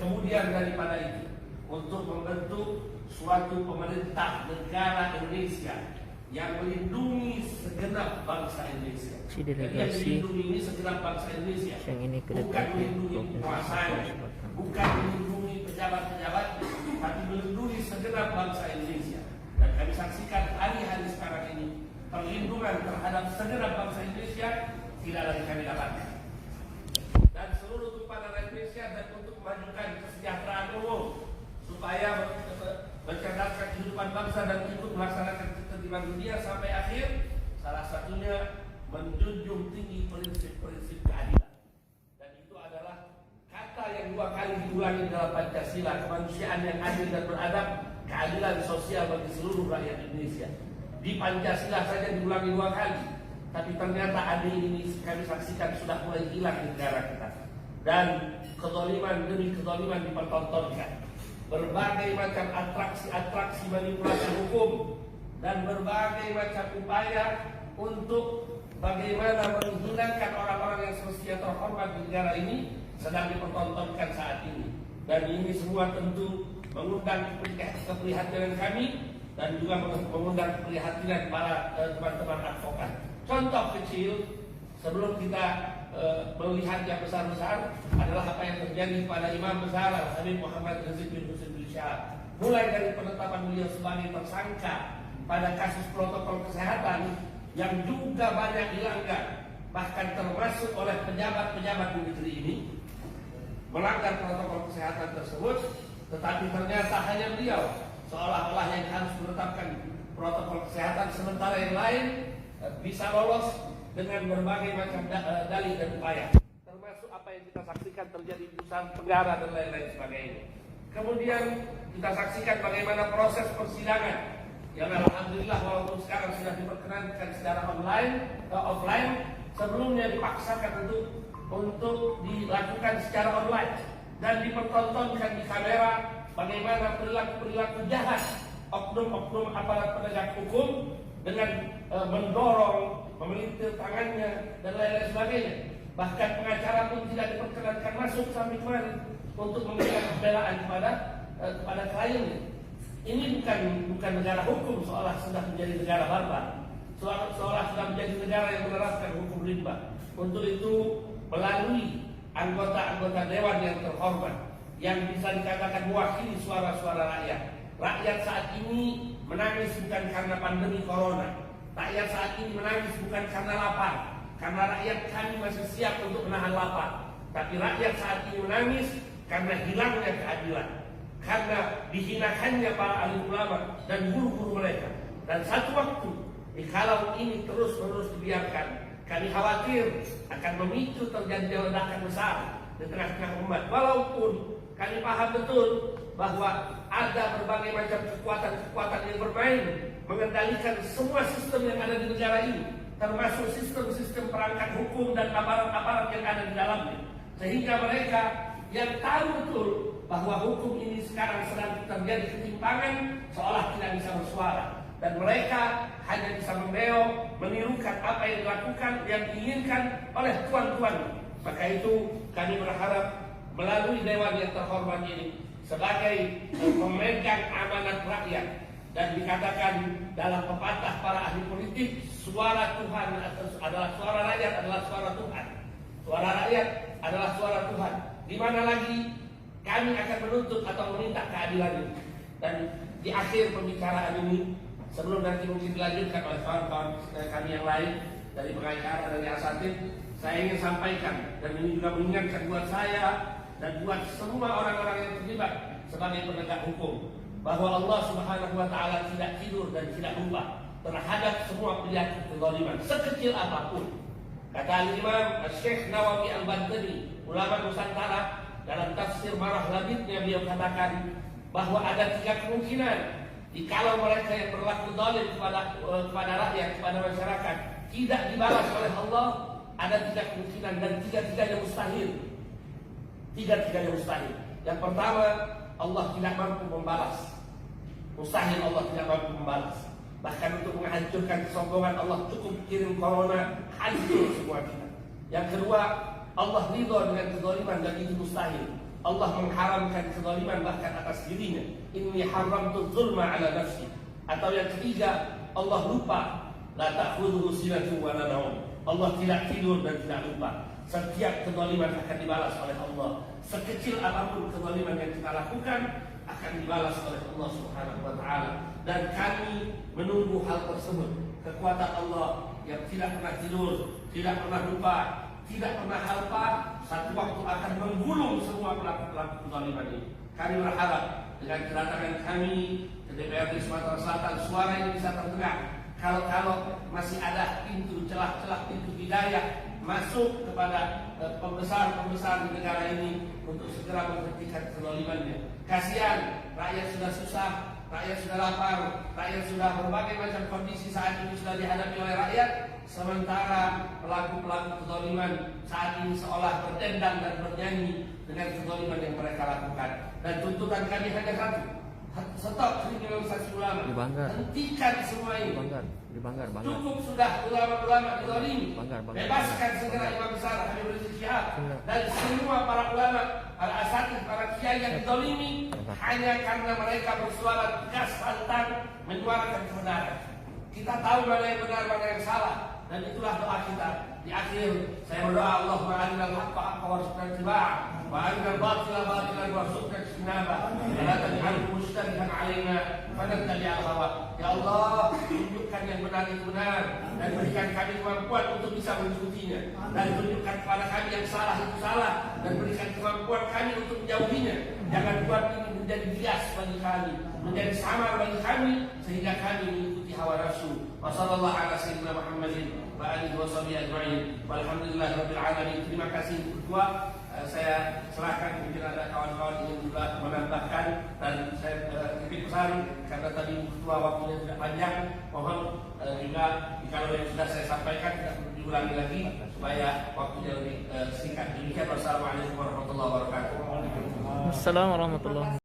Kemudian daripada itu, untuk membentuk suatu pemerintah negara Indonesia yang melindungi segenap bangsa Indonesia. Si Jadi yang delegasi dilindungi ini segenap bangsa Indonesia, yang ini bukan kedepannya melindungi penguasanya, bukan melindungi pejabat-pejabat, tapi melindungi segenap bangsa Indonesia. Dan kami saksikan hari-hari sekarang ini perlindungan terhadap segenap bangsa Indonesia tidak lagi kami dapatkan. Dan seluruh tumpah darah Indonesia dan untuk memajukan kesejahteraan umum supaya mencerdaskan kehidupan bangsa dan ikut melaksanakan ketertiban dunia sampai akhir, salah satunya menjunjung tinggi prinsip-prinsip keadilan. Dan itu adalah kata yang 2 kali diulangi dalam Pancasila, kemanusiaan yang adil dan beradab, keadilan sosial bagi seluruh rakyat Indonesia. Di Pancasila saja diulangi 2 kali, tapi ternyata adil ini kami saksikan sudah mulai hilang di negara kita. Dan kezaliman demi kezaliman dipertontonkan. Berbagai macam atraksi-atraksi manipulasi hukum dan berbagai macam upaya untuk bagaimana menghilangkan orang-orang yang semestinya terhormat di negara ini sedang dipertontonkan saat ini. Dan ini semua tentu mengundang keprihatinan kami dan juga mengundang keprihatinan para teman-teman advokat. Contoh kecil sebelum kita melihat yang besar-besar adalah apa yang terjadi pada Imam besar Habib Muhammad Rizik bin Husain bin Syihab. Mulai dari penetapan beliau sebagai tersangka pada kasus protokol kesehatan yang juga banyak dilanggar, bahkan termasuk oleh pejabat-pejabat di negeri ini melanggar protokol kesehatan tersebut, tetapi ternyata hanya beliau seolah-olah yang harus menetapkan protokol kesehatan, sementara yang lain bisa lolos dengan berbagai macam dalih dan upaya, termasuk apa yang kita saksikan terjadi di Nusa Tenggara dan lain-lain sebagainya. Kemudian kita saksikan bagaimana proses persidangan yang alhamdulillah walaupun sekarang sudah diperkenankan secara offline, sebelumnya dipaksakan untuk dilakukan secara online dan dipertontonkan di kamera bagaimana perilaku jahat oknum-oknum aparat penegak hukum dengan mendorong, memelintir tangannya dan lain-lain sebagainya. Bahkan pengacara pun tidak diperkenankan masuk sampai kemarin untuk memberikan pembelaan kepada kliennya. Ini bukan negara hukum, seolah sudah menjadi negara barbar, seolah sudah menjadi negara yang menerapkan hukum rimba. Untuk itu melalui anggota-anggota dewan yang terhormat yang bisa dikatakan mewakili suara-suara rakyat. Rakyat saat ini menangis bukan karena pandemi corona. Rakyat saat ini menangis bukan karena lapar, karena rakyat kami masih siap untuk menahan lapar. Tapi rakyat saat ini menangis karena hilangnya keadilan, karena dihinakannya para alim ulama dan guru-guru mereka. Dan satu waktu, kalau ini terus-menerus dibiarkan, kami khawatir akan memicu terjadinya ledakan besar di tengah-tengah umat. Walaupun kami paham betul bahwa ada berbagai macam kekuatan-kekuatan yang bermain mengendalikan semua sistem yang ada di negara ini, termasuk sistem-sistem perangkat hukum dan aparat-aparat yang ada di dalamnya. Sehingga mereka yang tahu betul bahwa hukum ini sekarang sedang terjadi ketimpangan seolah tidak bisa bersuara. Dan mereka hanya bisa membeok, menirukan apa yang dilakukan, yang diinginkan oleh tuan-tuan. Maka itu kami berharap melalui dewan yang terhormat ini sebagai pemegang amanat rakyat, dan dikatakan dalam pepatah para ahli politik, suara Tuhan adalah suara rakyat adalah suara Tuhan. Suara rakyat adalah suara Tuhan. Di mana lagi kami akan menuntut atau meminta keadilan ini. Dan di akhir pembicaraan ini, sebelum nanti mungkin dilanjutkan oleh kawan-kawan kami yang lain dari pengacara, dari asatid, saya ingin sampaikan, dan ini juga mengingatkan buat saya dan buat semua orang-orang yang terlibat sebagai penegak hukum, bahwa Allah Subhanahu wa Ta'ala tidak tidur dan tidak lupa terhadap semua perilaku kezaliman sekecil apapun. Kata Imam Syekh Nawawi Al-Bantani, ulama Nusantara, dalam tafsir Marah Labidnya beliau katakan bahwa ada 3 kemungkinan jikalau mereka yang berlaku zalim kepada rakyat, kepada masyarakat tidak dibalas oleh Allah. Ada 3 kemungkinan dan 3-tiganya mustahil. 3-tiganya mustahil. Yang pertama, Allah tidak mampu membalas. Mustahil Allah tidak mampu membalas. Bahkan untuk menghancurkan kesombongan Allah cukup kirim corona, hancur semua kita. Yang kedua, Allah ridho dengan kezaliman dan itu mustahil. Allah mengharamkan kezaliman bahkan atas dirinya. Inni haramtu dzulma ala nafsi. Atau yang ketiga, Allah lupa. La ta'khudhuhu sinatun wa la nawm. Allah tidak tidur dan tidak lupa. Setiap kezaliman akan dibalas oleh Allah. Sekecil apapun kezaliman yang kita lakukan akan dibalas oleh Allah Subhanahu wa taala. Dan kami menunggu hal tersebut. Kekuatan Allah yang tidak pernah tidur, tidak pernah lupa, tidak pernah lupa, satu waktu akan menggulung semua pelaku-pelaku kezaliman ini. Kami berharap dengan kedatangan kami ke DPRD Sumatera Selatan, suara ini bisa terdengar. Kalau masih ada pintu celah-celah pintu hidayah masuk kepada pembesar-pembesar di negara ini untuk segera menghentikan kezalimannya. Kasihan, rakyat sudah susah, rakyat sudah lapar, rakyat sudah berbagai macam kondisi saat ini sudah dihadapi oleh rakyat. Sementara pelaku-pelaku kezaliman saat ini seolah berdendang dan bernyanyi dengan kezaliman yang mereka lakukan. Dan tuntutan kami hanya satu. Stop kriminalisasi ulama. Hentikan semua ini. Cukup sudah ulama-ulama dizalimi. Bebaskan segera Imam besar Habib Rizik Syihab dan semua para ulama, para asatidz, para kiai yang dizalimi hanya karena mereka bersuara tegas pantang menyuarakan kebenaran. Kita tahu mana yang benar, mana yang salah, dan itulah doa kita. Di akhir saya berdoa, Allahumma arinal haqqa haqqan warzuqna ittiba'ah wa arinal batila batilan warzuqna ijtinabah wa la taj'alhu mushtabihan 'alaina fanattabi'al hawa. Ya Allah, tunjukkan yang benar itu benar dan berikan kami kemampuan untuk bisa mengikutinya, dan tunjukkan kepada kami yang salah itu salah dan berikan kemampuan kami untuk menjauhinya. Jangan buat ini menjadi bias bagi kami, menjadi samar bagi kami sehingga kami mengikuti hawa nafsu. Wassallallahu ala sayyidina Muhammadin wa alihi washabihi ajma'in. Walhamdulillahirabbil alamin. Terima kasih Ketua. Saya serahkan, mungkin ada kawan-kawan yang juga menambahkan, dan saya titip pesan karena tadi Ketua waktunya tidak panjang, mohon juga kalau yang sudah saya sampaikan tidak perlu diulangi lagi supaya waktunya lebih singkat. Demikian, wassalamualaikum warahmatullahi wabarakatuh. Assalamualaikum warahmatullahi wabarakatuh.